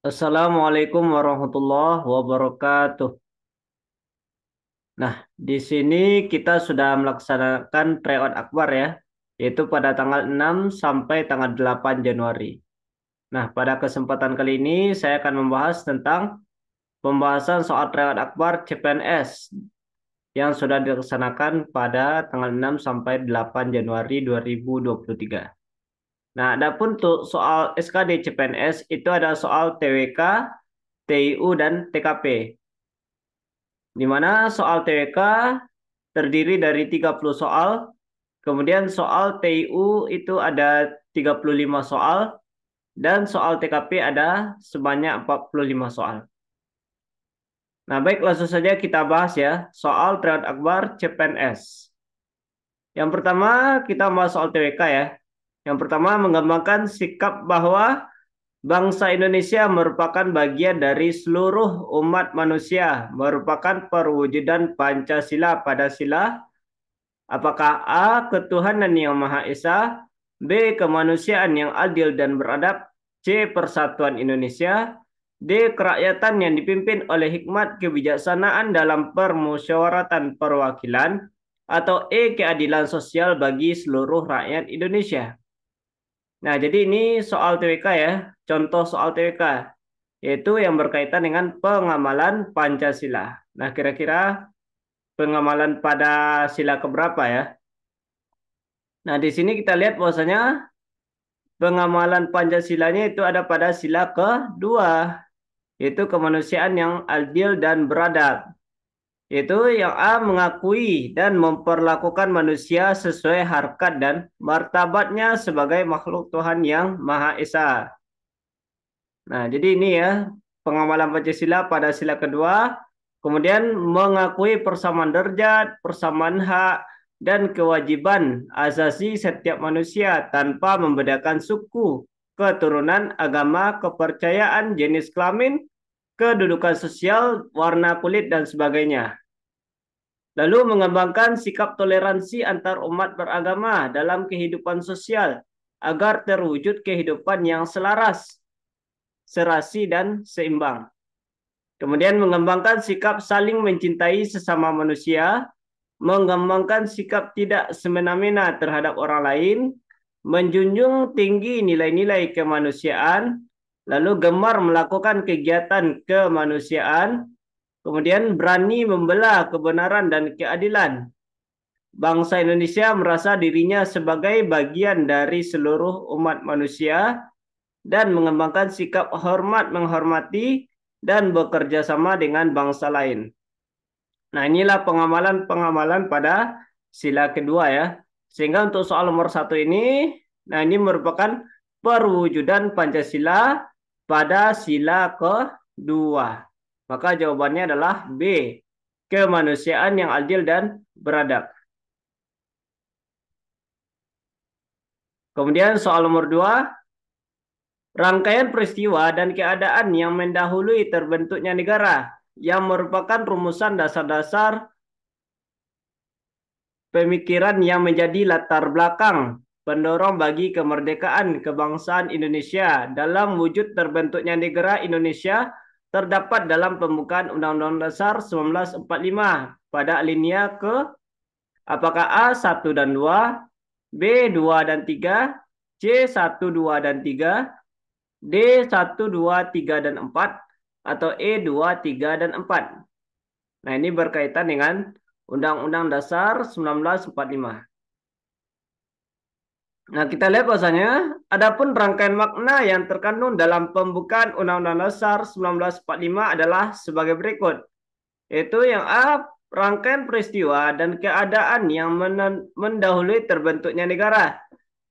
Assalamualaikum warahmatullahi wabarakatuh. Nah, di sini kita sudah melaksanakan tryout akbar ya, yaitu pada tanggal 6 sampai tanggal 8 Januari. Nah, pada kesempatan kali ini saya akan membahas tentang pembahasan soal tryout akbar CPNS yang sudah dilaksanakan pada tanggal 6 sampai 8 Januari 2023. Nah, adapun untuk soal SKD CPNS itu ada soal TWK, TIU, dan TKP. Di mana soal TWK terdiri dari 30 soal, kemudian soal TIU itu ada 35 soal, dan soal TKP ada sebanyak 45 soal. Nah, baik, langsung saja kita bahas ya, soal tryout akbar CPNS. Yang pertama, kita bahas soal TWK ya. Yang pertama, mengembangkan sikap bahwa bangsa Indonesia merupakan bagian dari seluruh umat manusia, merupakan perwujudan Pancasila pada sila. Apakah A. Ketuhanan yang Maha Esa, B. Kemanusiaan yang adil dan beradab, C. Persatuan Indonesia, D. Kerakyatan yang dipimpin oleh hikmat kebijaksanaan dalam permusyawaratan perwakilan, atau E. Keadilan sosial bagi seluruh rakyat Indonesia. Nah, jadi ini soal TWK ya, contoh soal TWK, yaitu yang berkaitan dengan pengamalan Pancasila. Nah, kira-kira pengamalan pada sila keberapa ya? Nah, di sini kita lihat bahwasanya pengamalan Pancasilanya itu ada pada sila kedua, yaitu kemanusiaan yang adil dan beradab. Yaitu yang A, mengakui dan memperlakukan manusia sesuai harkat dan martabatnya sebagai makhluk Tuhan yang Maha Esa. Nah, jadi ini ya pengamalan Pancasila pada sila kedua. Kemudian mengakui persamaan derajat, persamaan hak, dan kewajiban asasi setiap manusia tanpa membedakan suku, keturunan, agama, kepercayaan, jenis kelamin, kedudukan sosial, warna kulit, dan sebagainya. Lalu mengembangkan sikap toleransi antar umat beragama dalam kehidupan sosial agar terwujud kehidupan yang selaras, serasi, dan seimbang. Kemudian mengembangkan sikap saling mencintai sesama manusia, mengembangkan sikap tidak semena-mena terhadap orang lain, menjunjung tinggi nilai-nilai kemanusiaan, lalu gemar melakukan kegiatan kemanusiaan, kemudian berani membela kebenaran dan keadilan. Bangsa Indonesia merasa dirinya sebagai bagian dari seluruh umat manusia dan mengembangkan sikap hormat menghormati dan bekerja sama dengan bangsa lain. Nah, inilah pengamalan-pengamalan pada sila kedua ya. Sehingga untuk soal nomor satu ini, nah ini merupakan perwujudan Pancasila pada sila kedua. Maka jawabannya adalah B, kemanusiaan yang adil dan beradab. Kemudian soal nomor dua, rangkaian peristiwa dan keadaan yang mendahului terbentuknya negara yang merupakan rumusan dasar-dasar pemikiran yang menjadi latar belakang pendorong bagi kemerdekaan kebangsaan Indonesia dalam wujud terbentuknya negara Indonesia terdapat dalam pembukaan Undang-Undang Dasar 1945 pada alinea ke apakah A 1 dan 2, B 2 dan 3, C 1, 2 dan 3, D 1, 2, 3 dan 4, atau E 2, 3 dan 4. Nah, ini berkaitan dengan Undang-Undang Dasar 1945. Nah, kita lihat bahwasanya adapun rangkaian makna yang terkandung dalam pembukaan Undang-Undang Dasar 1945 adalah sebagai berikut. Yaitu yang A, rangkaian peristiwa dan keadaan yang mendahului terbentuknya negara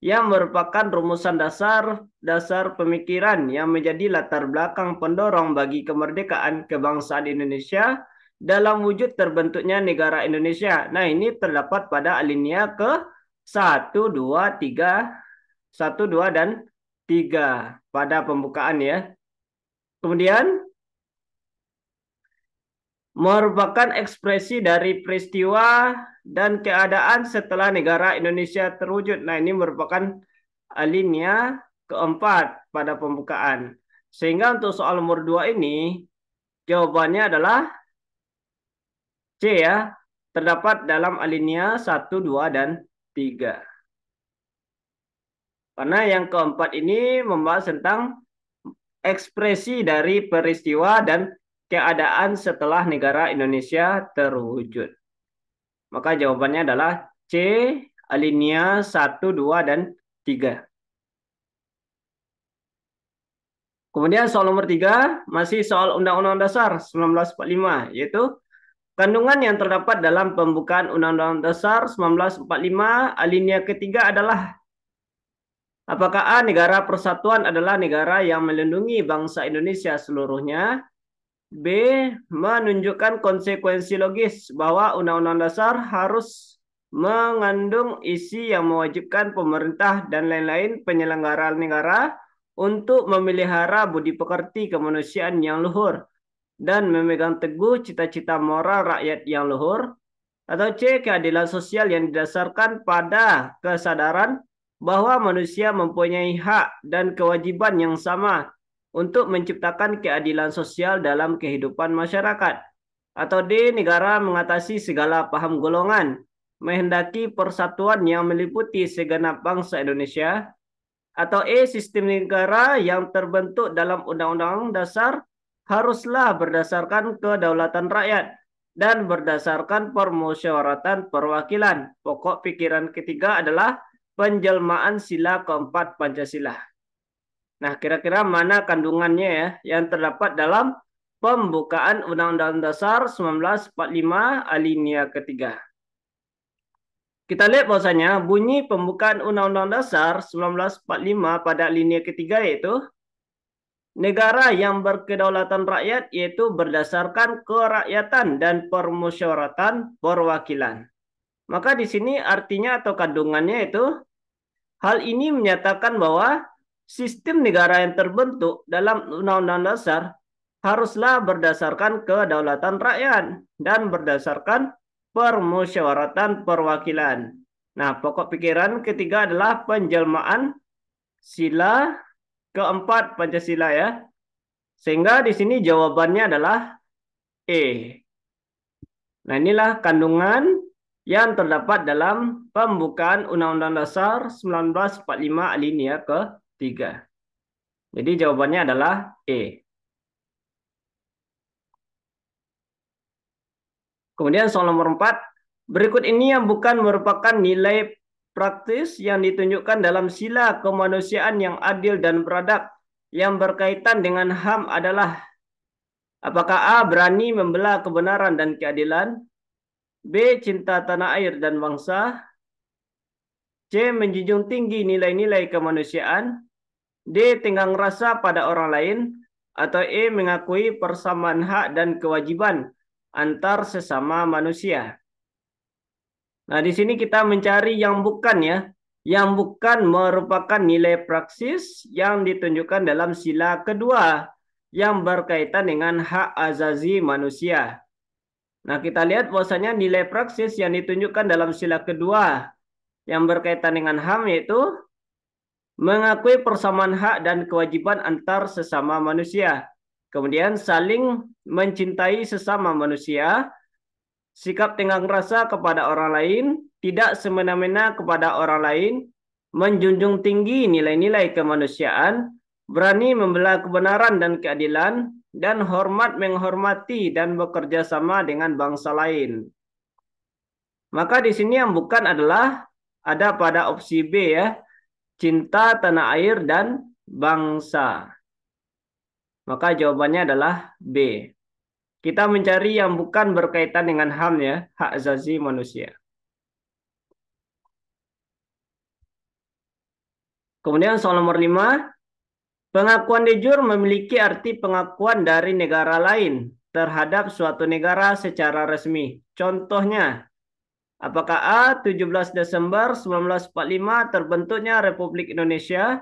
yang merupakan rumusan dasar pemikiran yang menjadi latar belakang pendorong bagi kemerdekaan kebangsaan Indonesia dalam wujud terbentuknya negara Indonesia. Nah, ini terdapat pada alinea ke 1, 2, dan 3 pada pembukaan ya. Kemudian merupakan ekspresi dari peristiwa dan keadaan setelah negara Indonesia terwujud. Nah, ini merupakan alinea keempat pada pembukaan. Sehingga untuk soal nomor 2 ini, jawabannya adalah C ya. Terdapat dalam alinea 1, 2, dan 3. Karena yang keempat ini membahas tentang ekspresi dari peristiwa dan keadaan setelah negara Indonesia terwujud. Maka jawabannya adalah C, alinea 1, 2, dan 3. Kemudian soal nomor 3, masih soal Undang-Undang Dasar 1945, yaitu kandungan yang terdapat dalam pembukaan Undang-Undang Dasar 1945 alinea ketiga adalah: apakah A, negara persatuan adalah negara yang melindungi bangsa Indonesia seluruhnya? B, menunjukkan konsekuensi logis bahwa Undang-Undang Dasar harus mengandung isi yang mewajibkan pemerintah dan lain-lain penyelenggara negara untuk memelihara budi pekerti kemanusiaan yang luhur dan memegang teguh cita-cita moral rakyat yang luhur. Atau C, keadilan sosial yang didasarkan pada kesadaran bahwa manusia mempunyai hak dan kewajiban yang sama untuk menciptakan keadilan sosial dalam kehidupan masyarakat. Atau D, negara mengatasi segala paham golongan, menghendaki persatuan yang meliputi segenap bangsa Indonesia. Atau E, sistem negara yang terbentuk dalam Undang-Undang Dasar haruslah berdasarkan kedaulatan rakyat dan berdasarkan permusyawaratan perwakilan. Pokok pikiran ketiga adalah penjelmaan sila keempat Pancasila. Nah, kira-kira mana kandungannya ya yang terdapat dalam pembukaan Undang-Undang Dasar 1945 alinea ketiga. Kita lihat bahwasanya bunyi pembukaan Undang-Undang Dasar 1945 pada alinea ketiga yaitu negara yang berkedaulatan rakyat yaitu berdasarkan kerakyatan dan permusyawaratan perwakilan. Maka di sini artinya atau kandungannya itu hal ini menyatakan bahwa sistem negara yang terbentuk dalam Undang-Undang Dasar haruslah berdasarkan kedaulatan rakyat dan berdasarkan permusyawaratan perwakilan. Nah, pokok pikiran ketiga adalah penjelmaan sila keempat Pancasila ya. Sehingga di sini jawabannya adalah E. Nah, inilah kandungan yang terdapat dalam pembukaan Undang-Undang Dasar 1945 alinea ke-3. Jadi jawabannya adalah E. Kemudian soal nomor 4. Berikut ini yang bukan merupakan nilai praktis yang ditunjukkan dalam sila kemanusiaan yang adil dan beradab yang berkaitan dengan HAM adalah: apakah A, berani membela kebenaran dan keadilan? B, cinta tanah air dan bangsa? C, menjunjung tinggi nilai-nilai kemanusiaan? D, tenggang rasa pada orang lain? Atau E, mengakui persamaan hak dan kewajiban antar sesama manusia? Nah, di sini kita mencari yang bukan ya, yang bukan merupakan nilai praksis yang ditunjukkan dalam sila kedua yang berkaitan dengan hak azazi manusia. Nah, kita lihat bahwasanya nilai praksis yang ditunjukkan dalam sila kedua yang berkaitan dengan HAM yaitu mengakui persamaan hak dan kewajiban antar sesama manusia. Kemudian saling mencintai sesama manusia, sikap tenggang rasa kepada orang lain, tidak semena-mena kepada orang lain, menjunjung tinggi nilai-nilai kemanusiaan, berani membela kebenaran dan keadilan, dan hormat menghormati dan bekerja sama dengan bangsa lain. Maka di sini yang bukan adalah ada pada opsi B ya, cinta tanah air dan bangsa. Maka jawabannya adalah B. Kita mencari yang bukan berkaitan dengan HAM ya, hak asasi manusia. Kemudian soal nomor 5. Pengakuan de jure memiliki arti pengakuan dari negara lain terhadap suatu negara secara resmi. Contohnya, apakah A, 17 Desember 1945 terbentuknya Republik Indonesia?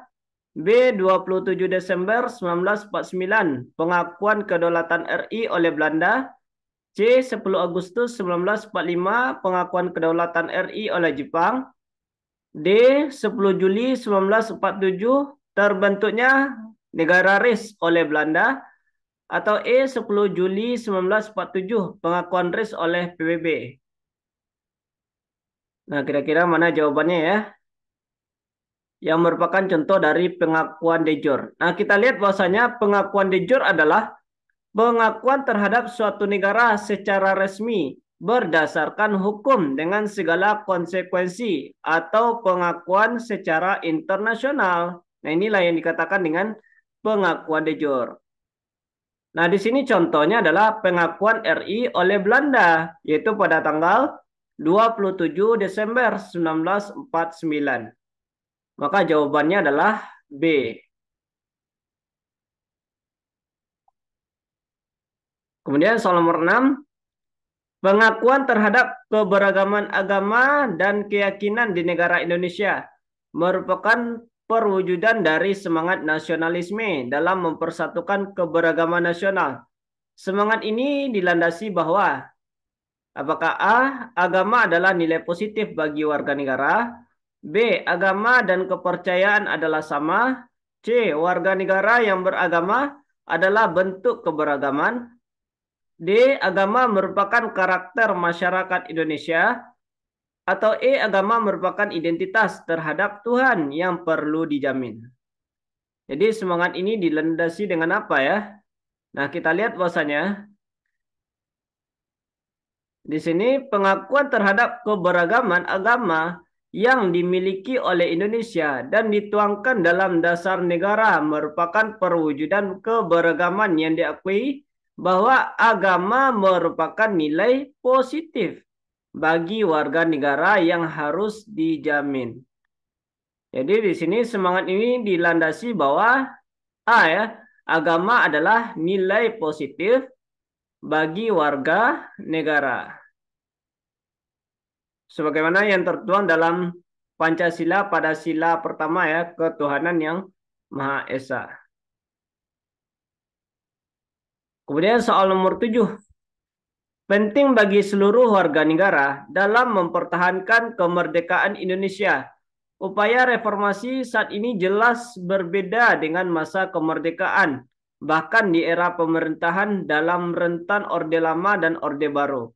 B, 27 Desember 1949 pengakuan kedaulatan RI oleh Belanda? C, 10 Agustus 1945 pengakuan kedaulatan RI oleh Jepang? D, 10 Juli 1947 terbentuknya negara RIS oleh Belanda, atau E. 10 Juli 1947 pengakuan RIS oleh PBB. Nah, kira-kira mana jawabannya ya? Yang merupakan contoh dari pengakuan de jure. Nah, kita lihat bahwasanya pengakuan de jure adalah pengakuan terhadap suatu negara secara resmi berdasarkan hukum dengan segala konsekuensi atau pengakuan secara internasional. Nah, inilah yang dikatakan dengan pengakuan de jure. Nah, di sini contohnya adalah pengakuan RI oleh Belanda, yaitu pada tanggal 27 Desember 1949. Maka jawabannya adalah B. Kemudian soal nomor 6, pengakuan terhadap keberagaman agama dan keyakinan di negara Indonesia merupakan perwujudan dari semangat nasionalisme dalam mempersatukan keberagaman nasional. Semangat ini dilandasi bahwa apakah A. Agama adalah nilai positif bagi warga negara. B. Agama dan kepercayaan adalah sama. C. Warga negara yang beragama adalah bentuk keberagaman. D. Agama merupakan karakter masyarakat Indonesia. Atau E. Agama merupakan identitas terhadap Tuhan yang perlu dijamin. Jadi semangat ini dilandasi dengan apa ya? Nah, kita lihat bahwasanya di sini pengakuan terhadap keberagaman agama yang dimiliki oleh Indonesia dan dituangkan dalam dasar negara merupakan perwujudan keberagaman yang diakui bahwa agama merupakan nilai positif bagi warga negara yang harus dijamin. Jadi di sini semangat ini dilandasi bahwa A ya, agama adalah nilai positif bagi warga negara. Sebagaimana yang tertuang dalam Pancasila pada sila pertama ya, ketuhanan yang Maha Esa. Kemudian soal nomor 7. Penting bagi seluruh warga negara dalam mempertahankan kemerdekaan Indonesia. Upaya reformasi saat ini jelas berbeda dengan masa kemerdekaan, bahkan di era pemerintahan dalam rentan Orde Lama dan Orde Baru.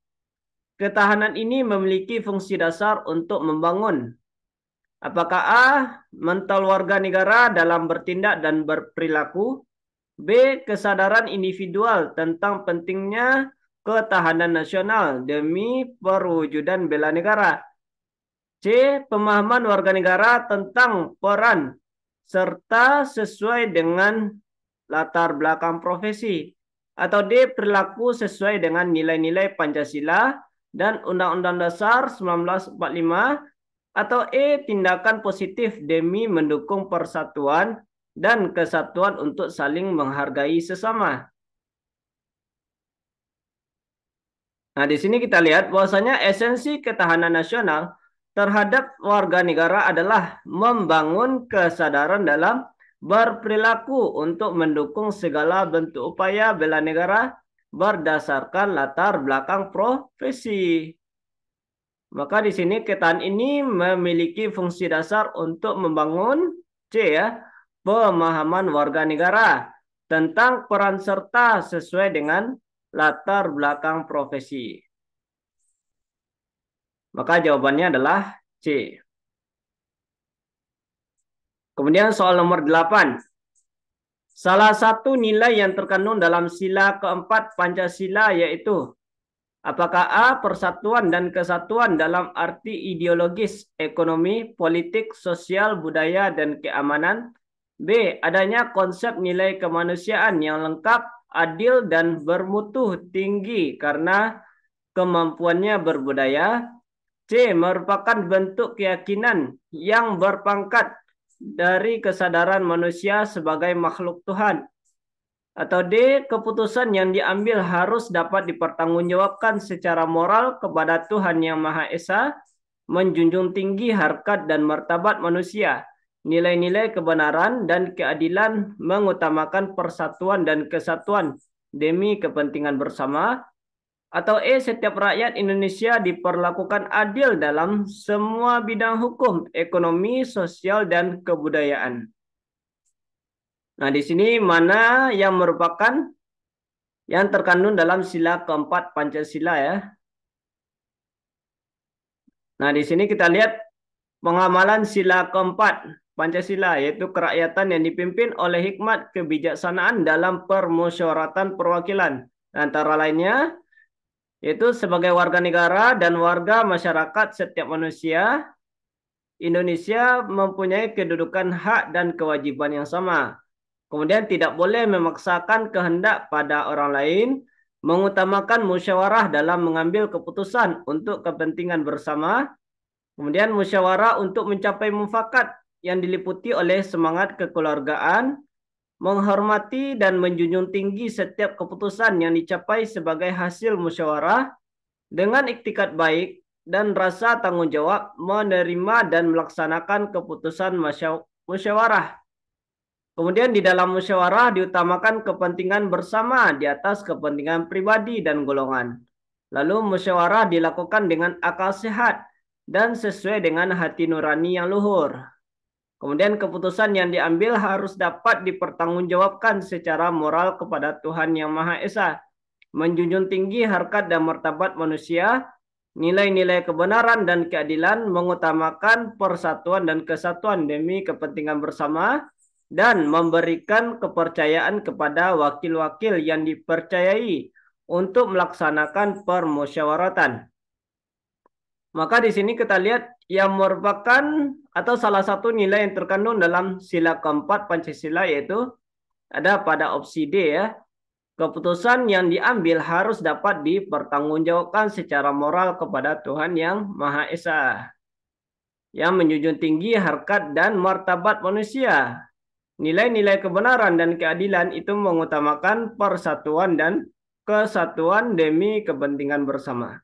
Ketahanan ini memiliki fungsi dasar untuk membangun apakah A. mental warga negara dalam bertindak dan berperilaku. B. Kesadaran individual tentang pentingnya ketahanan nasional demi perwujudan bela negara. C. Pemahaman warga negara tentang peran serta sesuai dengan latar belakang profesi. Atau D. Perilaku sesuai dengan nilai-nilai Pancasila dan Undang-Undang Dasar 1945. Atau E. Tindakan positif demi mendukung persatuan dan kesatuan untuk saling menghargai sesama. Nah, di sini kita lihat bahwasanya esensi ketahanan nasional terhadap warga negara adalah membangun kesadaran dalam berperilaku untuk mendukung segala bentuk upaya bela negara berdasarkan latar belakang profesi. Maka di sini ketahanan ini memiliki fungsi dasar untuk membangun C ya, pemahaman warga negara tentang peran serta sesuai dengan latar belakang profesi. Maka jawabannya adalah C. Kemudian soal nomor 8. Salah satu nilai yang terkandung dalam sila keempat Pancasila yaitu apakah A. Persatuan dan kesatuan dalam arti ideologis, ekonomi, politik, sosial, budaya, dan keamanan. B. Adanya konsep nilai kemanusiaan yang lengkap, adil, dan bermutu tinggi karena kemampuannya berbudaya. C. Merupakan bentuk keyakinan yang berpangkat dari kesadaran manusia sebagai makhluk Tuhan. Atau D. Keputusan yang diambil harus dapat dipertanggungjawabkan secara moral kepada Tuhan Yang Maha Esa, menjunjung tinggi harkat dan martabat manusia, nilai-nilai kebenaran dan keadilan, mengutamakan persatuan dan kesatuan demi kepentingan bersama. Atau E. Setiap rakyat Indonesia diperlakukan adil dalam semua bidang hukum, ekonomi, sosial, dan kebudayaan. Nah, di sini mana yang merupakan yang terkandung dalam sila keempat Pancasila ya. Nah, di sini kita lihat pengamalan sila keempat Pancasila, yaitu kerakyatan yang dipimpin oleh hikmat kebijaksanaan dalam permusyawaratan perwakilan. Antara lainnya, yaitu sebagai warga negara dan warga masyarakat setiap manusia, Indonesia mempunyai kedudukan hak dan kewajiban yang sama. Kemudian tidak boleh memaksakan kehendak pada orang lain, mengutamakan musyawarah dalam mengambil keputusan untuk kepentingan bersama. Kemudian musyawarah untuk mencapai mufakat yang diliputi oleh semangat kekeluargaan, menghormati dan menjunjung tinggi setiap keputusan yang dicapai sebagai hasil musyawarah dengan iktikat baik dan rasa tanggung jawab menerima dan melaksanakan keputusan musyawarah. Kemudian di dalam musyawarah diutamakan kepentingan bersama di atas kepentingan pribadi dan golongan. Lalu musyawarah dilakukan dengan akal sehat dan sesuai dengan hati nurani yang luhur. Kemudian keputusan yang diambil harus dapat dipertanggungjawabkan secara moral kepada Tuhan Yang Maha Esa, menjunjung tinggi harkat dan martabat manusia, nilai-nilai kebenaran dan keadilan, mengutamakan persatuan dan kesatuan demi kepentingan bersama, dan memberikan kepercayaan kepada wakil-wakil yang dipercayai untuk melaksanakan permusyawaratan. Maka di sini kita lihat yang merupakan atau salah satu nilai yang terkandung dalam sila keempat Pancasila, yaitu ada pada opsi D ya. Keputusan yang diambil harus dapat dipertanggungjawabkan secara moral kepada Tuhan Yang Maha Esa, yang menjunjung tinggi harkat dan martabat manusia. Nilai-nilai kebenaran dan keadilan itu mengutamakan persatuan dan kesatuan demi kepentingan bersama.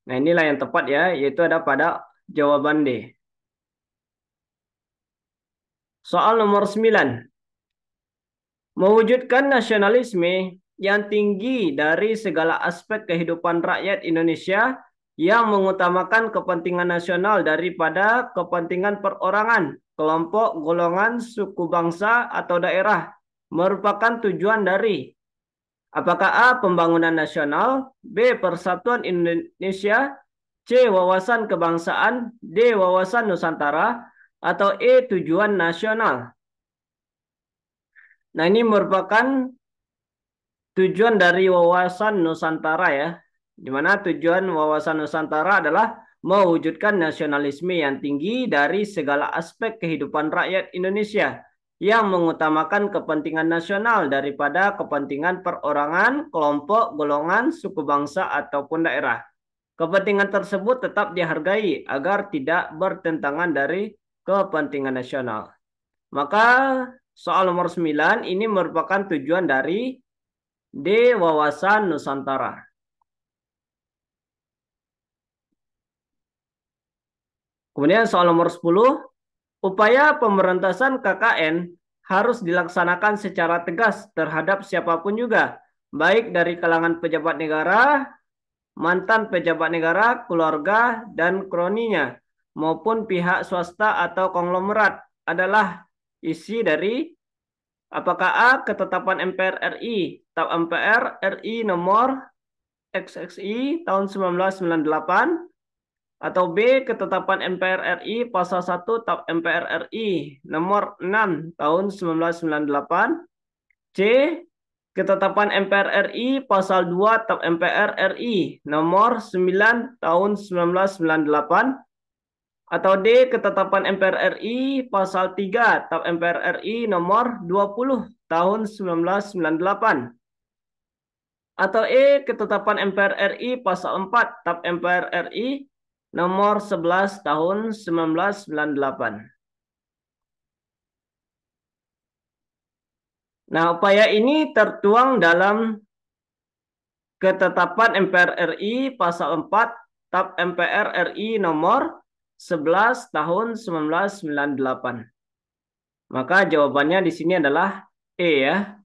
Nah, inilah yang tepat ya, yaitu ada pada jawaban D. Soal nomor 9. Mewujudkan nasionalisme yang tinggi dari segala aspek kehidupan rakyat Indonesia yang mengutamakan kepentingan nasional daripada kepentingan perorangan, kelompok, golongan, suku bangsa, atau daerah merupakan tujuan dari apakah A. Pembangunan nasional, B. Persatuan Indonesia, C. Wawasan kebangsaan, D. Wawasan Nusantara, atau E. Tujuan nasional. Nah, ini merupakan tujuan dari Wawasan Nusantara ya, di mana tujuan Wawasan Nusantara adalah mewujudkan nasionalisme yang tinggi dari segala aspek kehidupan rakyat Indonesia yang mengutamakan kepentingan nasional daripada kepentingan perorangan, kelompok, golongan, suku bangsa, ataupun daerah. Kepentingan tersebut tetap dihargai agar tidak bertentangan dari kepentingan nasional. Maka soal nomor 9 ini merupakan tujuan dari D. Wawasan Nusantara. Kemudian soal nomor 10, upaya pemberantasan KKN harus dilaksanakan secara tegas terhadap siapapun juga, baik dari kalangan pejabat negara, mantan pejabat negara, keluarga, dan kroninya, maupun pihak swasta atau konglomerat adalah isi dari apakah A. Ketetapan MPR RI, TAP MPR RI nomor XXI tahun 1998, atau B. Ketetapan MPR RI pasal 1 TAP MPR RI nomor 6 tahun 1998, C. Ketetapan MPR RI pasal 2 TAP MPR RI nomor 9 tahun 1998, atau D. Ketetapan MPR RI pasal 3 TAP MPR RI nomor 20 tahun 1998, atau E. Ketetapan MPR RI pasal 4 TAP MPR RI nomor 11 tahun 1998. Nah, upaya ini tertuang dalam Ketetapan MPR RI pasal 4 TAP MPR RI nomor 11 tahun 1998. Maka jawabannya di sini adalah E ya.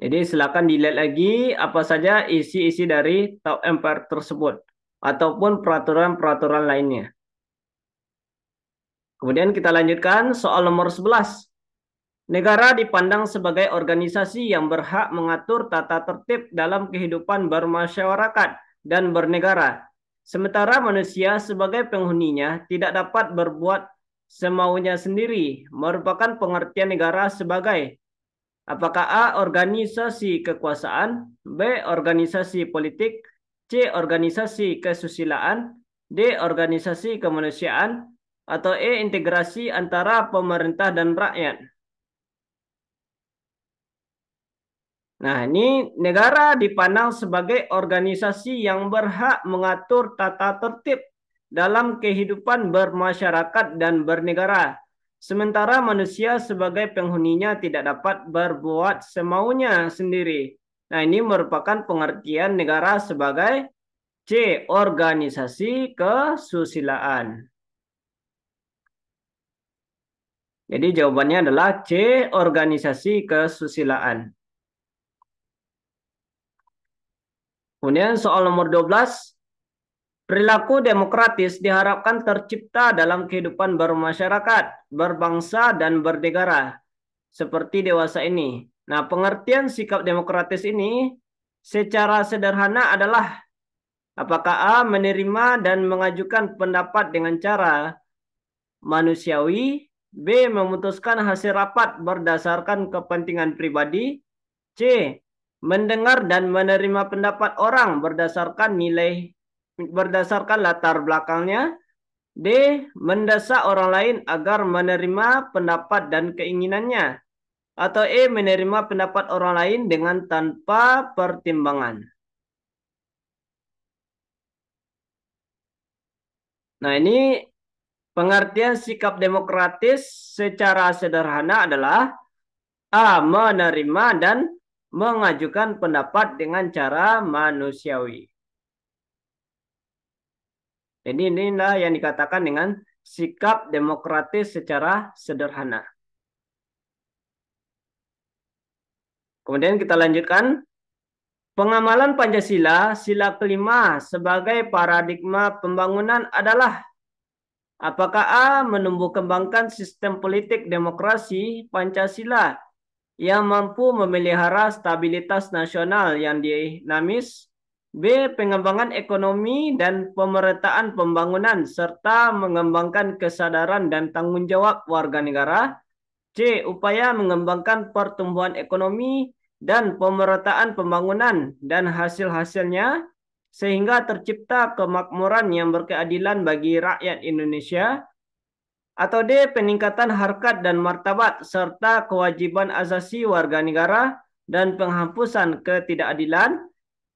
Jadi silakan dilihat lagi apa saja isi-isi dari TAP MPR tersebut ataupun peraturan-peraturan lainnya. Kemudian kita lanjutkan soal nomor 11. Negara dipandang sebagai organisasi yang berhak mengatur tata tertib dalam kehidupan bermasyarakat dan bernegara. Sementara manusia sebagai penghuninya tidak dapat berbuat semaunya sendiri, merupakan pengertian negara sebagai apakah A. Organisasi kekuasaan, B. Organisasi politik, C. Organisasi kesusilaan, D. Organisasi kemanusiaan, atau E. Integrasi antara pemerintah dan rakyat. Nah, ini negara dipandang sebagai organisasi yang berhak mengatur tata tertib dalam kehidupan bermasyarakat dan bernegara. Sementara manusia sebagai penghuninya tidak dapat berbuat semaunya sendiri. Nah, ini merupakan pengertian negara sebagai C. Organisasi kesusilaan. Jadi jawabannya adalah C. Organisasi kesusilaan. Kemudian soal nomor 12. Perilaku demokratis diharapkan tercipta dalam kehidupan bermasyarakat, berbangsa, dan bernegara, seperti dewasa ini. Nah, pengertian sikap demokratis ini secara sederhana adalah apakah A. Menerima dan mengajukan pendapat dengan cara manusiawi, B. Memutuskan hasil rapat berdasarkan kepentingan pribadi, C. Mendengar dan menerima pendapat orang berdasarkan latar belakangnya, D. Mendesak orang lain agar menerima pendapat dan keinginannya, atau E. Menerima pendapat orang lain dengan tanpa pertimbangan. Nah, ini pengertian sikap demokratis secara sederhana adalah A. Menerima dan mengajukan pendapat dengan cara manusiawi. Jadi inilah yang dikatakan dengan sikap demokratis secara sederhana. Kemudian kita lanjutkan. Pengamalan Pancasila, sila kelima sebagai paradigma pembangunan adalah apakah A. Menumbuh kembangkan sistem politik demokrasi Pancasila yang mampu memelihara stabilitas nasional yang dinamis, B. Pengembangan ekonomi dan pemerataan pembangunan serta mengembangkan kesadaran dan tanggung jawab warga negara, C. Upaya mengembangkan pertumbuhan ekonomi dan pemerataan pembangunan dan hasil-hasilnya sehingga tercipta kemakmuran yang berkeadilan bagi rakyat Indonesia, atau D. Peningkatan harkat dan martabat serta kewajiban asasi warga negara dan penghapusan ketidakadilan,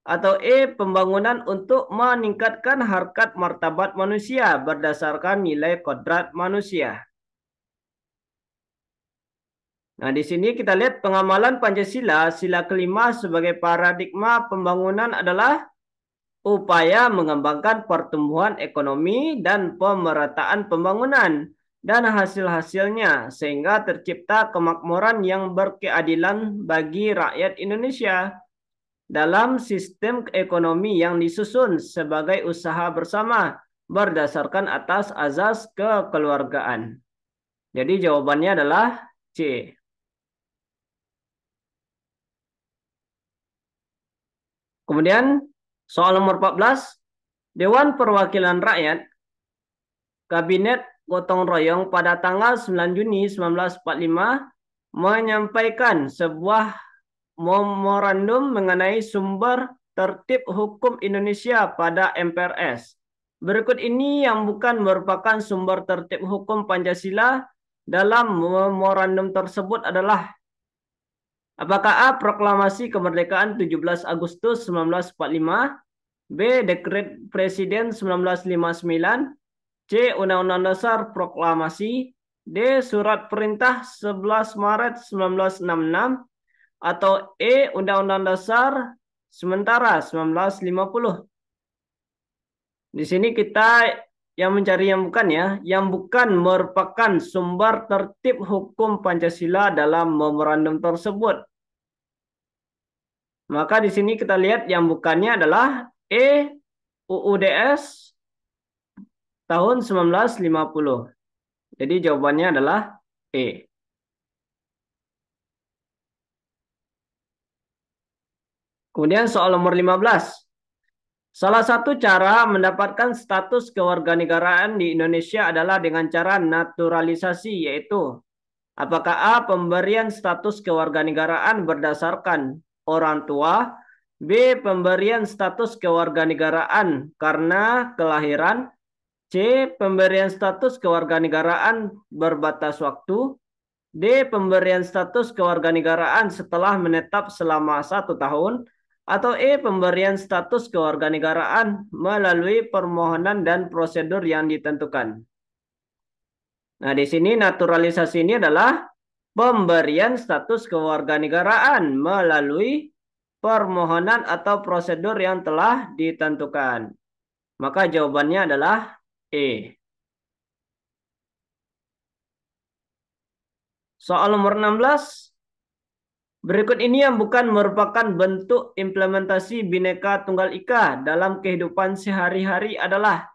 atau E. Pembangunan untuk meningkatkan harkat martabat manusia berdasarkan nilai kodrat manusia. Nah, di sini kita lihat pengamalan Pancasila, sila kelima sebagai paradigma pembangunan adalah upaya mengembangkan pertumbuhan ekonomi dan pemerataan pembangunan dan hasil-hasilnya sehingga tercipta kemakmuran yang berkeadilan bagi rakyat Indonesia dalam sistem ekonomi yang disusun sebagai usaha bersama berdasarkan atas azas kekeluargaan. Jadi jawabannya adalah C. Kemudian soal nomor 14, Dewan Perwakilan Rakyat Kabinet Gotong Royong pada tanggal 9 Juni 1945 menyampaikan sebuah memorandum mengenai sumber tertib hukum Indonesia pada MPRS. Berikut ini yang bukan merupakan sumber tertib hukum Pancasila dalam memorandum tersebut adalah apakah A. Proklamasi Kemerdekaan 17 Agustus 1945, B. Dekret Presiden 1959, C. Undang-Undang Dasar Proklamasi, D. Surat Perintah 11 Maret 1966, atau E. Undang-Undang Dasar Sementara 1950. Di sini kita yang mencari yang bukan ya, yang bukan merupakan sumber tertib hukum Pancasila dalam memorandum tersebut. Maka di sini kita lihat yang bukannya adalah E. UUDS tahun 1950. Jadi jawabannya adalah E. Kemudian soal nomor 15. Salah satu cara mendapatkan status kewarganegaraan di Indonesia adalah dengan cara naturalisasi, yaitu apakah A. Pemberian status kewarganegaraan berdasarkan orang tua, B. Pemberian status kewarganegaraan karena kelahiran, C. Pemberian status kewarganegaraan berbatas waktu, D. Pemberian status kewarganegaraan setelah menetap selama 1 tahun, atau E. Pemberian status kewarganegaraan melalui permohonan dan prosedur yang ditentukan. Nah, di sini naturalisasi ini adalah pemberian status kewarganegaraan melalui permohonan atau prosedur yang telah ditentukan. Maka jawabannya adalah E. Soal nomor 16. Berikut ini yang bukan merupakan bentuk implementasi Bhinneka Tunggal Ika dalam kehidupan sehari-hari adalah: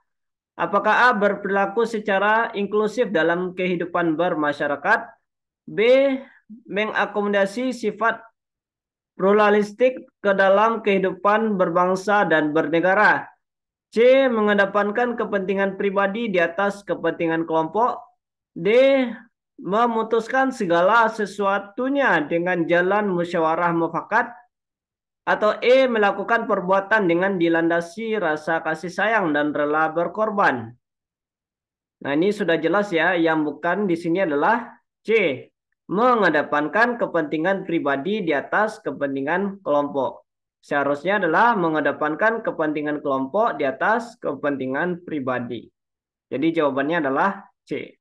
apakah A. Berperilaku secara inklusif dalam kehidupan bermasyarakat, B. Mengakomodasi sifat pluralistik ke dalam kehidupan berbangsa dan bernegara, C. Mengedepankan kepentingan pribadi di atas kepentingan kelompok, D. Memutuskan segala sesuatunya dengan jalan musyawarah mufakat, atau E. Melakukan perbuatan dengan dilandasi rasa kasih sayang dan rela berkorban. Nah, ini sudah jelas ya, yang bukan di sini adalah C. Mengedepankan kepentingan pribadi di atas kepentingan kelompok. Seharusnya adalah mengedepankan kepentingan kelompok di atas kepentingan pribadi. Jadi jawabannya adalah C.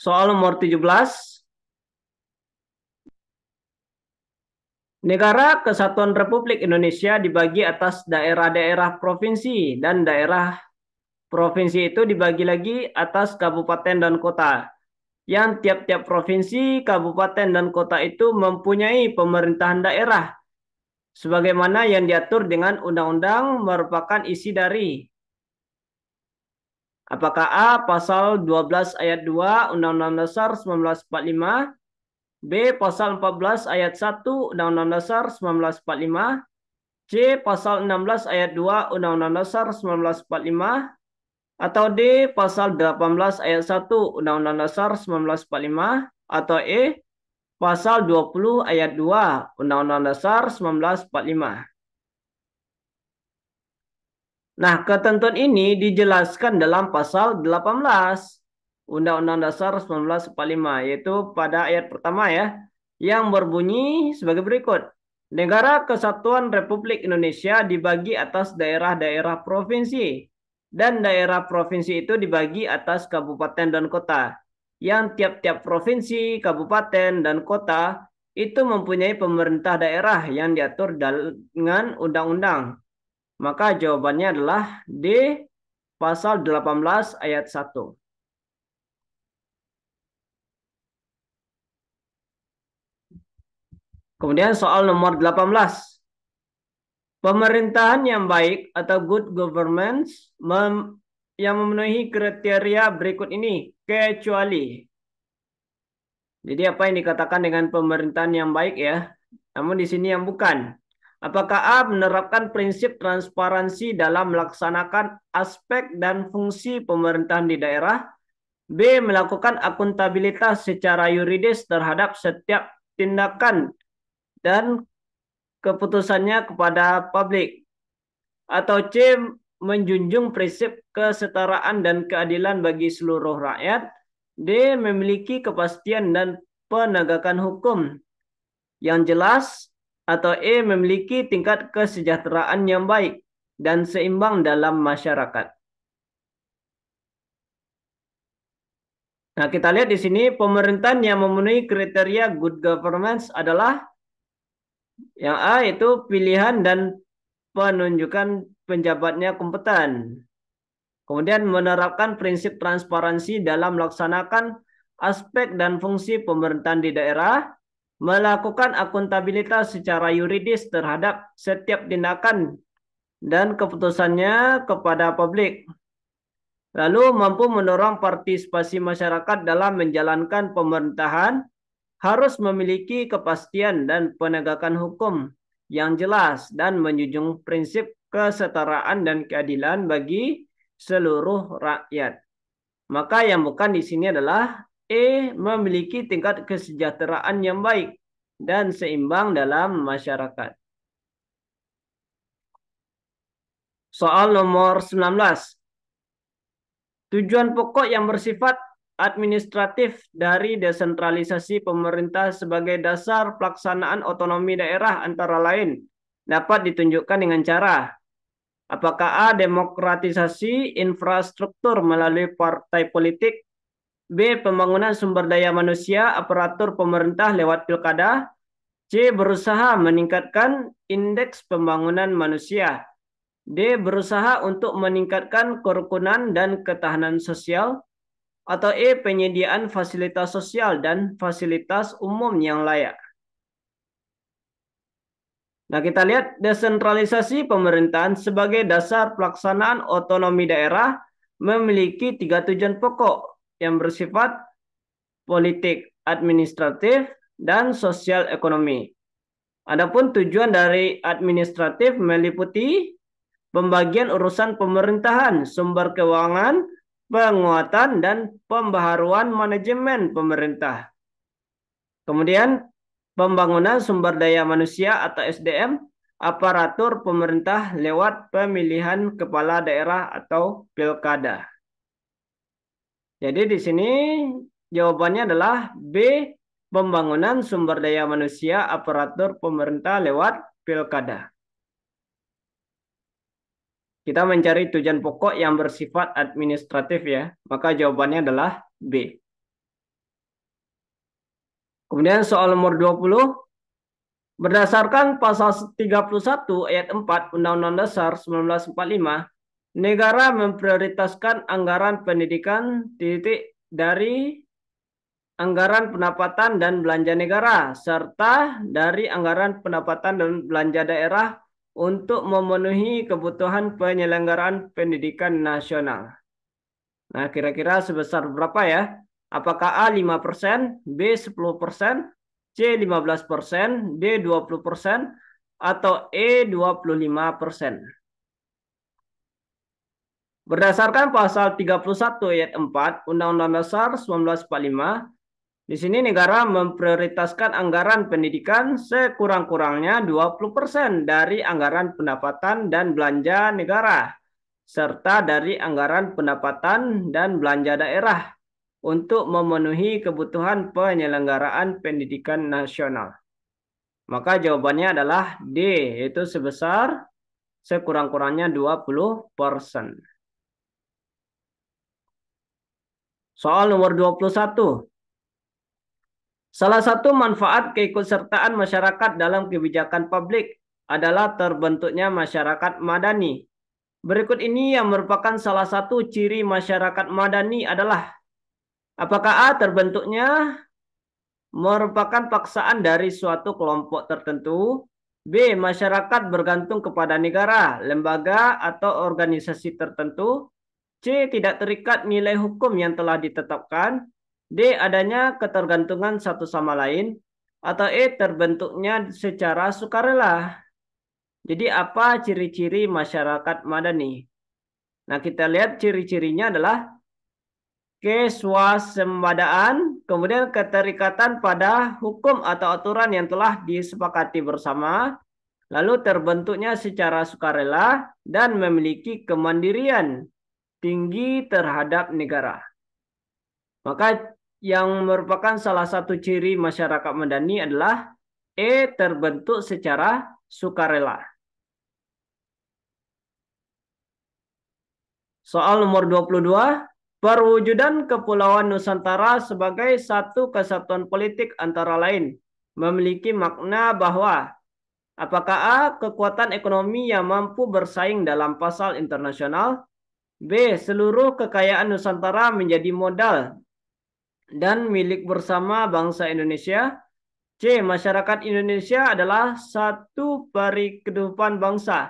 Soal nomor 17. Negara Kesatuan Republik Indonesia dibagi atas daerah-daerah provinsi, dan daerah provinsi itu dibagi lagi atas kabupaten dan kota. Yang tiap-tiap provinsi, kabupaten, dan kota itu mempunyai pemerintahan daerah sebagaimana yang diatur dengan undang-undang merupakan isi dari: apakah A. Pasal 12 ayat 2 Undang-Undang Dasar 1945, B. Pasal 14 ayat 1 Undang-Undang Dasar 1945, C. Pasal 16 ayat 2 Undang-Undang Dasar 1945, atau D. Pasal 18 ayat 1 Undang-Undang Dasar 1945, atau E. Pasal 20 ayat 2 Undang-Undang Dasar 1945. Nah, ketentuan ini dijelaskan dalam pasal 18 Undang-Undang Dasar 1945, yaitu pada ayat pertama ya, yang berbunyi sebagai berikut: Negara Kesatuan Republik Indonesia dibagi atas daerah-daerah provinsi, dan daerah provinsi itu dibagi atas kabupaten dan kota. Yang tiap-tiap provinsi, kabupaten, dan kota itu mempunyai pemerintah daerah yang diatur dengan undang-undang. Maka jawabannya adalah D. Pasal 18 ayat 1. Kemudian soal nomor 18. Pemerintahan yang baik atau good governance yang memenuhi kriteria berikut ini kecuali. Jadi apa yang dikatakan dengan pemerintahan yang baik ya? Namun di sini yang bukan. Apakah A. Menerapkan prinsip transparansi dalam melaksanakan aspek dan fungsi pemerintahan di daerah, B. Melakukan akuntabilitas secara yuridis terhadap setiap tindakan dan keputusannya kepada publik, atau C. Menjunjung prinsip kesetaraan dan keadilan bagi seluruh rakyat, D. Memiliki kepastian dan penegakan hukum yang jelas, atau E. Memiliki tingkat kesejahteraan yang baik dan seimbang dalam masyarakat. Nah, kita lihat di sini pemerintahan yang memenuhi kriteria good governance adalah yang A, itu pilihan dan penunjukan penjabatnya kompeten. Kemudian menerapkan prinsip transparansi dalam melaksanakan aspek dan fungsi pemerintahan di daerah, melakukan akuntabilitas secara yuridis terhadap setiap tindakan dan keputusannya kepada publik, Lalu mampu mendorong partisipasi masyarakat dalam menjalankan pemerintahan, harus memiliki kepastian dan penegakan hukum yang jelas dan menjunjung prinsip kesetaraan dan keadilan bagi seluruh rakyat. Maka yang bukan di sini adalah memiliki tingkat kesejahteraan yang baik dan seimbang dalam masyarakat. Soal nomor 19. Tujuan pokok yang bersifat administratif dari desentralisasi pemerintah sebagai dasar pelaksanaan otonomi daerah antara lain dapat ditunjukkan dengan cara: apakah A. Demokratisasi infrastruktur melalui partai politik, B. Pembangunan sumber daya manusia aparatur pemerintah lewat pilkada, C. Berusaha meningkatkan indeks pembangunan manusia, D. Berusaha untuk meningkatkan kerukunan dan ketahanan sosial, atau E. Penyediaan fasilitas sosial dan fasilitas umum yang layak. Nah, kita lihat desentralisasi pemerintahan sebagai dasar pelaksanaan otonomi daerah memiliki 3 tujuan pokok yang bersifat politik, administratif, dan sosial ekonomi. Adapun tujuan dari administratif meliputi pembagian urusan pemerintahan, sumber keuangan, penguatan, dan pembaharuan manajemen pemerintah. Kemudian pembangunan sumber daya manusia atau SDM, aparatur pemerintah lewat pemilihan kepala daerah atau pilkada. Jadi di sini jawabannya adalah B, pembangunan sumber daya manusia aparatur pemerintah lewat pilkada. Kita mencari tujuan pokok yang bersifat administratif ya, maka jawabannya adalah B. Kemudian soal nomor 20. Berdasarkan pasal 31 ayat 4 Undang-Undang Dasar 1945, negara memprioritaskan anggaran pendidikan dari anggaran pendapatan dan belanja negara, serta dari anggaran pendapatan dan belanja daerah untuk memenuhi kebutuhan penyelenggaraan pendidikan nasional. Nah, kira-kira sebesar berapa ya? Apakah A 5%, B 10%, C 15%, D 20%, atau E 25%? Berdasarkan pasal 31 ayat 4 Undang-Undang Dasar 1945, di sini negara memprioritaskan anggaran pendidikan sekurang-kurangnya 20% dari anggaran pendapatan dan belanja negara, serta dari anggaran pendapatan dan belanja daerah untuk memenuhi kebutuhan penyelenggaraan pendidikan nasional. Maka jawabannya adalah D, yaitu sebesar sekurang-kurangnya 20%. Soal nomor 21. Salah satu manfaat keikutsertaan masyarakat dalam kebijakan publik adalah terbentuknya masyarakat madani. Berikut ini yang merupakan salah satu ciri masyarakat madani adalah: apakah A. Terbentuknya merupakan paksaan dari suatu kelompok tertentu, B. Masyarakat bergantung kepada negara, lembaga, atau organisasi tertentu, C. Tidak terikat nilai hukum yang telah ditetapkan, D. Adanya ketergantungan satu sama lain, atau E. Terbentuknya secara sukarela. Jadi apa ciri-ciri masyarakat madani? Nah, kita lihat ciri-cirinya adalah keswasembadaan, kemudian keterikatan pada hukum atau aturan yang telah disepakati bersama, lalu terbentuknya secara sukarela, dan memiliki kemandirian tinggi terhadap negara. Maka yang merupakan salah satu ciri masyarakat madani adalah E. Terbentuk secara sukarela. Soal nomor 22. Perwujudan Kepulauan Nusantara sebagai satu kesatuan politik antara lain memiliki makna bahwa: apakah A. Kekuatan ekonomi yang mampu bersaing dalam pasar internasional, B. Seluruh kekayaan Nusantara menjadi modal dan milik bersama bangsa Indonesia, C. Masyarakat Indonesia adalah satu peri kehidupan bangsa,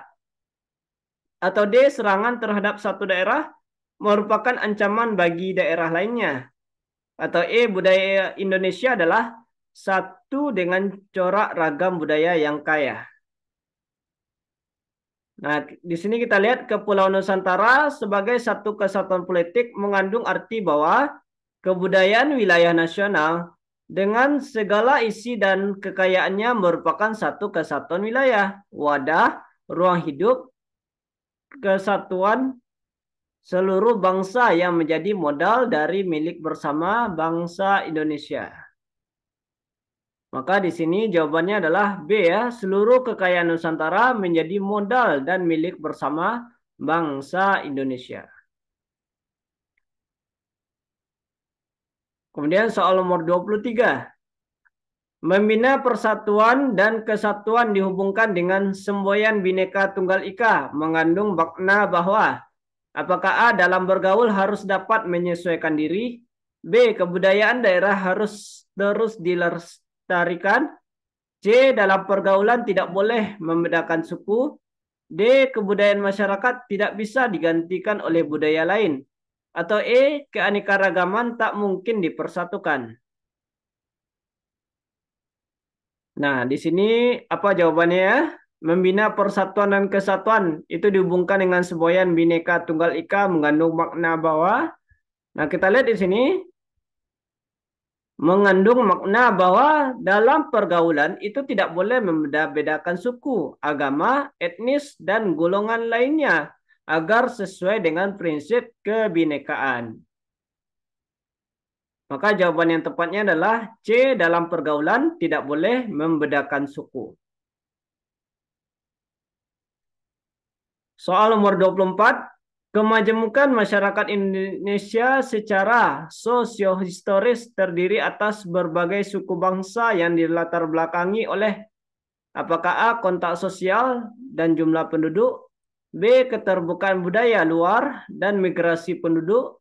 atau D. Serangan terhadap satu daerah merupakan ancaman bagi daerah lainnya. Atau E, budaya Indonesia adalah satu dengan corak ragam budaya yang kaya. Nah, di sini kita lihat Kepulauan Nusantara sebagai satu kesatuan politik mengandung arti bahwa kebudayaan wilayah nasional dengan segala isi dan kekayaannya merupakan satu kesatuan wilayah, wadah, ruang hidup, kesatuan seluruh bangsa yang menjadi modal dari milik bersama bangsa Indonesia. Maka di sini jawabannya adalah B ya, seluruh kekayaan Nusantara menjadi modal dan milik bersama bangsa Indonesia. Kemudian soal nomor 23. Membina persatuan dan kesatuan dihubungkan dengan semboyan Bhinneka Tunggal Ika mengandung makna bahwa apakah A, dalam bergaul harus dapat menyesuaikan diri, B, kebudayaan daerah harus terus dilestarikan, C, dalam pergaulan tidak boleh membedakan suku, D, kebudayaan masyarakat tidak bisa digantikan oleh budaya lain, atau E, keanekaragaman tak mungkin dipersatukan. Nah, di sini apa jawabannya ya? Membina persatuan dan kesatuan itu dihubungkan dengan semboyan Bhinneka Tunggal Ika mengandung makna bahwa, nah kita lihat di sini mengandung makna bahwa dalam pergaulan itu tidak boleh membeda-bedakan suku, agama, etnis, dan golongan lainnya agar sesuai dengan prinsip kebinekaan. Maka jawaban yang tepatnya adalah C, dalam pergaulan tidak boleh membedakan suku. Soal nomor 24, kemajemukan masyarakat Indonesia secara sosiohistoris terdiri atas berbagai suku bangsa yang dilatar belakangi oleh apakah A, kontak sosial dan jumlah penduduk, B, keterbukaan budaya luar dan migrasi penduduk,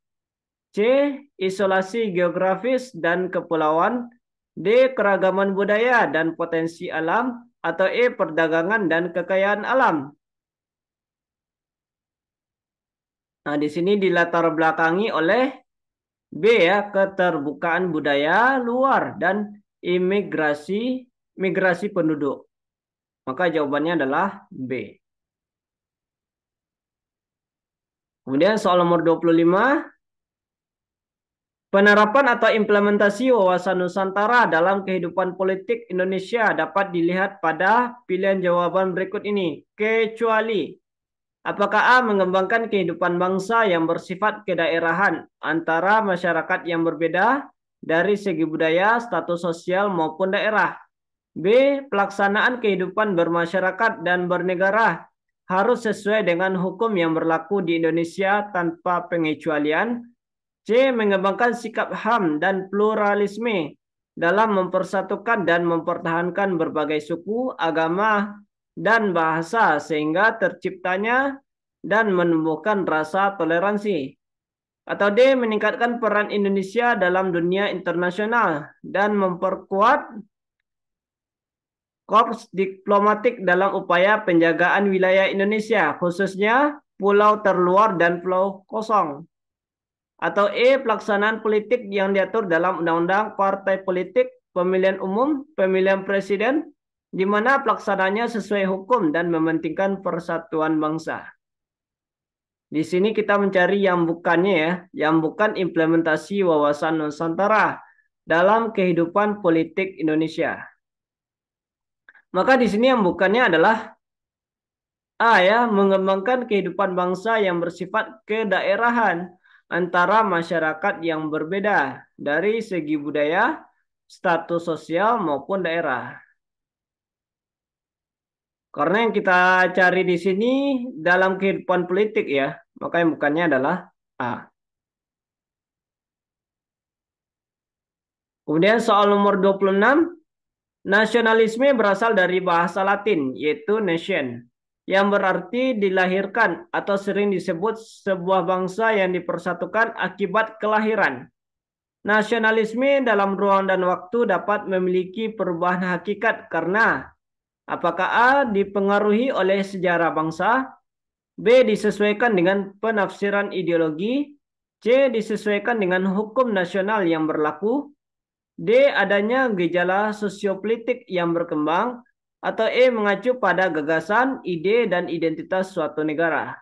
C, isolasi geografis dan kepulauan, D, keragaman budaya dan potensi alam, atau E, perdagangan dan kekayaan alam. Nah, di sini dilatar belakangi oleh B ya, keterbukaan budaya luar dan migrasi penduduk. Maka jawabannya adalah B. Kemudian soal nomor 25. Penerapan atau implementasi wawasan Nusantara dalam kehidupan politik Indonesia dapat dilihat pada pilihan jawaban berikut ini. Kecuali apakah A, mengembangkan kehidupan bangsa yang bersifat kedaerahan antara masyarakat yang berbeda dari segi budaya, status sosial maupun daerah. B, pelaksanaan kehidupan bermasyarakat dan bernegara harus sesuai dengan hukum yang berlaku di Indonesia tanpa pengecualian. C, mengembangkan sikap HAM dan pluralisme dalam mempersatukan dan mempertahankan berbagai suku, agama, dan bahasa sehingga terciptanya dan menumbuhkan rasa toleransi. Atau D, meningkatkan peran Indonesia dalam dunia internasional dan memperkuat korps diplomatik dalam upaya penjagaan wilayah Indonesia, khususnya pulau terluar dan pulau kosong. Atau E, pelaksanaan politik yang diatur dalam Undang-Undang Partai Politik, Pemilihan Umum, Pemilihan Presiden, di mana pelaksananya sesuai hukum dan mementingkan persatuan bangsa. Di sini kita mencari yang bukannya ya, yang bukan implementasi wawasan Nusantara dalam kehidupan politik Indonesia. Maka di sini yang bukannya adalah A ya, mengembangkan kehidupan bangsa yang bersifat kedaerahan antara masyarakat yang berbeda dari segi budaya, status sosial maupun daerah. Karena yang kita cari di sini dalam kehidupan politik ya, maka yang bukannya adalah A. Kemudian soal nomor 26, nasionalisme berasal dari bahasa Latin yaitu nation, yang berarti dilahirkan atau sering disebut sebuah bangsa yang dipersatukan akibat kelahiran. Nasionalisme dalam ruang dan waktu dapat memiliki perubahan hakikat karena apakah A, dipengaruhi oleh sejarah bangsa, B. Disesuaikan dengan penafsiran ideologi. C. Disesuaikan dengan hukum nasional yang berlaku. D. Adanya gejala sosiopolitik yang berkembang. Atau E. Mengacu pada gagasan, ide, dan identitas suatu negara.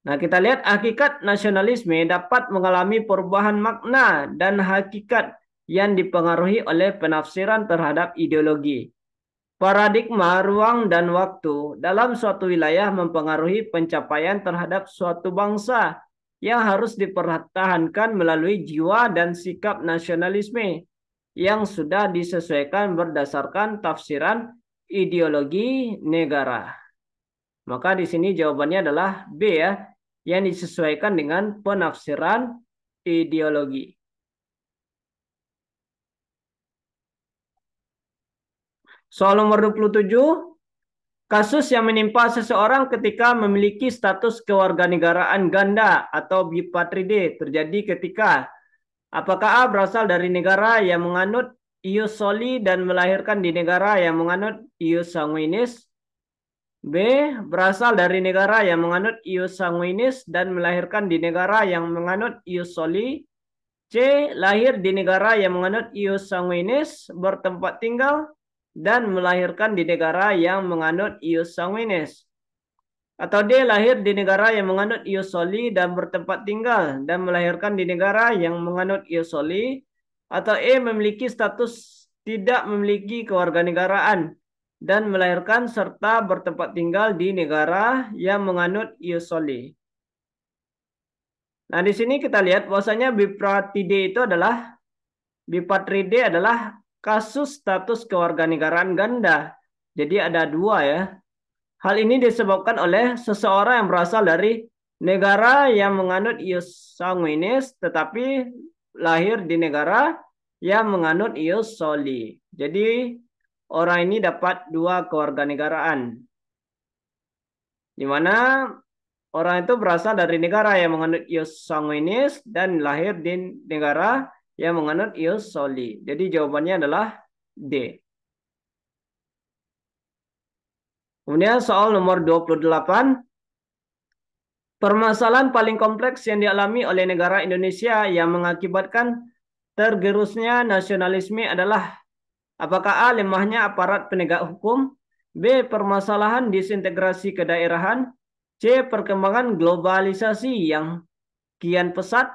Nah, kita lihat hakikat nasionalisme dapat mengalami perubahan makna dan hakikat yang dipengaruhi oleh penafsiran terhadap ideologi. Paradigma ruang dan waktu dalam suatu wilayah mempengaruhi pencapaian terhadap suatu bangsa yang harus dipertahankan melalui jiwa dan sikap nasionalisme yang sudah disesuaikan berdasarkan tafsiran ideologi negara. Maka di sini jawabannya adalah B ya, yang disesuaikan dengan penafsiran ideologi. Soal nomor 27, kasus yang menimpa seseorang ketika memiliki status kewarganegaraan ganda atau bipatride terjadi ketika apakah A berasal dari negara yang menganut ius soli dan melahirkan di negara yang menganut ius sanguinis? B. Berasal dari negara yang menganut ius sanguinis dan melahirkan di negara yang menganut ius soli. C. Lahir di negara yang menganut ius sanguinis, bertempat tinggal, dan melahirkan di negara yang menganut ius sanguinis. Atau D. Lahir di negara yang menganut ius soli dan bertempat tinggal, dan melahirkan di negara yang menganut ius soli. Atau E. Memiliki status tidak memiliki kewarganegaraan dan melahirkan serta bertempat tinggal di negara yang menganut ius soli. Nah, di sini kita lihat bahwasanya bipatride adalah kasus status kewarganegaraan ganda. Jadi ada dua ya. Hal ini disebabkan oleh seseorang yang berasal dari negara yang menganut ius sanguinis tetapi lahir di negara yang menganut ius soli. Jadi orang ini dapat dua kewarganegaraan. Di mana orang itu berasal dari negara yang menganut ius sanguinis dan lahir di negara yang menganut ius soli. Jadi jawabannya adalah D. Kemudian soal nomor 28. Permasalahan paling kompleks yang dialami oleh negara Indonesia yang mengakibatkan tergerusnya nasionalisme adalah apakah A. Lemahnya aparat penegak hukum, B. Permasalahan disintegrasi kedaerahan, C. Perkembangan globalisasi yang kian pesat,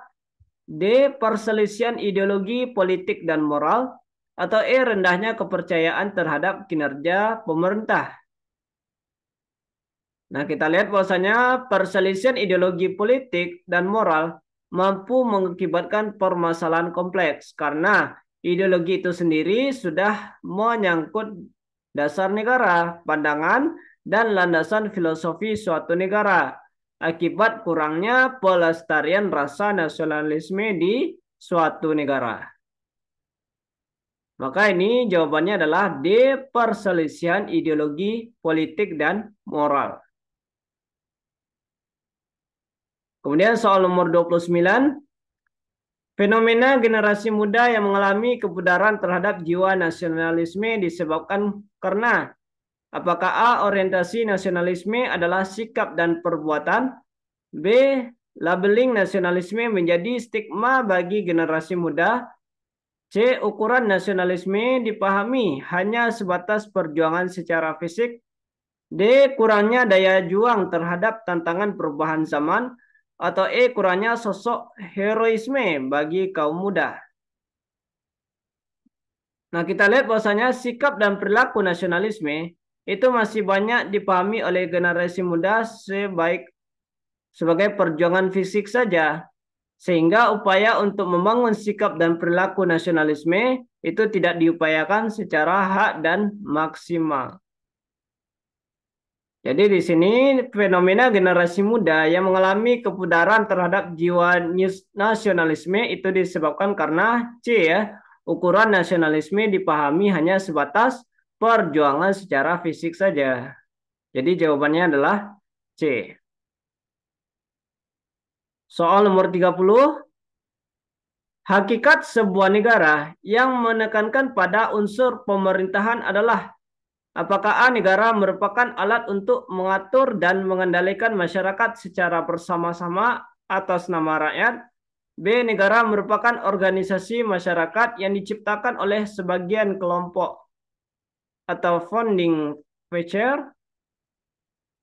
D. Perselisihan ideologi politik dan moral, atau E. Rendahnya kepercayaan terhadap kinerja pemerintah. Nah, kita lihat bahwasanya perselisihan ideologi politik dan moral mampu mengakibatkan permasalahan kompleks karena ideologi itu sendiri sudah menyangkut dasar negara, pandangan, dan landasan filosofi suatu negara akibat kurangnya pelestarian rasa nasionalisme di suatu negara. Maka ini jawabannya adalah D. Perselisihan ideologi politik dan moral. Kemudian soal nomor 29. Fenomena generasi muda yang mengalami kebudaran terhadap jiwa nasionalisme disebabkan karena apakah A. Orientasi nasionalisme adalah sikap dan perbuatan, B. Labeling nasionalisme menjadi stigma bagi generasi muda, C. Ukuran nasionalisme dipahami hanya sebatas perjuangan secara fisik, D. Kurangnya daya juang terhadap tantangan perubahan zaman, atau E. Kurangnya sosok heroisme bagi kaum muda. Nah, kita lihat bahwasanya sikap dan perilaku nasionalisme itu masih banyak dipahami oleh generasi muda sebagai perjuangan fisik saja. Sehingga upaya untuk membangun sikap dan perilaku nasionalisme itu tidak diupayakan secara hak dan maksimal. Jadi di sini fenomena generasi muda yang mengalami kepudaran terhadap jiwa nasionalisme itu disebabkan karena C ya, ukuran nasionalisme dipahami hanya sebatas perjuangan secara fisik saja. Jadi jawabannya adalah C. Soal nomor 30. Hakikat sebuah negara yang menekankan pada unsur pemerintahan adalah Apakah A. Negara merupakan alat untuk mengatur dan mengendalikan masyarakat secara bersama-sama atas nama rakyat? B. Negara merupakan organisasi masyarakat yang diciptakan oleh sebagian kelompok atau founding feature.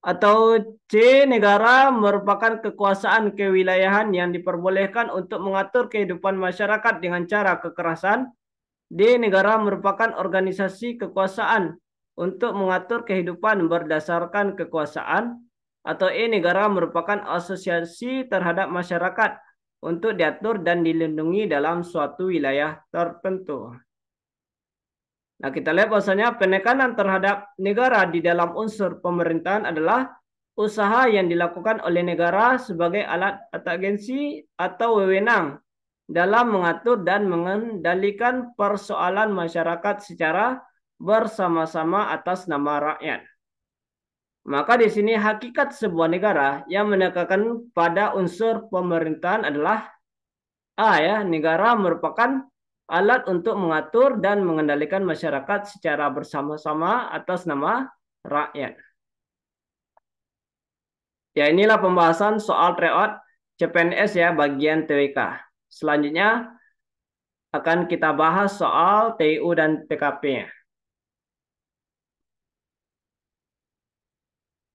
Atau C. Negara merupakan kekuasaan kewilayahan yang diperbolehkan untuk mengatur kehidupan masyarakat dengan cara kekerasan. D. Negara merupakan organisasi kekuasaan untuk mengatur kehidupan berdasarkan kekuasaan. Atau E. Negara merupakan asosiasi terhadap masyarakat untuk diatur dan dilindungi dalam suatu wilayah tertentu. Nah, kita lihat bahwasanya penekanan terhadap negara di dalam unsur pemerintahan adalah usaha yang dilakukan oleh negara sebagai alat atau agensi atau wewenang dalam mengatur dan mengendalikan persoalan masyarakat secara bersama-sama atas nama rakyat. Maka di sini hakikat sebuah negara yang menekankan pada unsur pemerintahan adalah A ya, negara merupakan alat untuk mengatur dan mengendalikan masyarakat secara bersama-sama atas nama rakyat. Ya, inilah pembahasan soal tryout CPNS ya bagian TWK. Selanjutnya akan kita bahas soal TIU dan TKP-nya.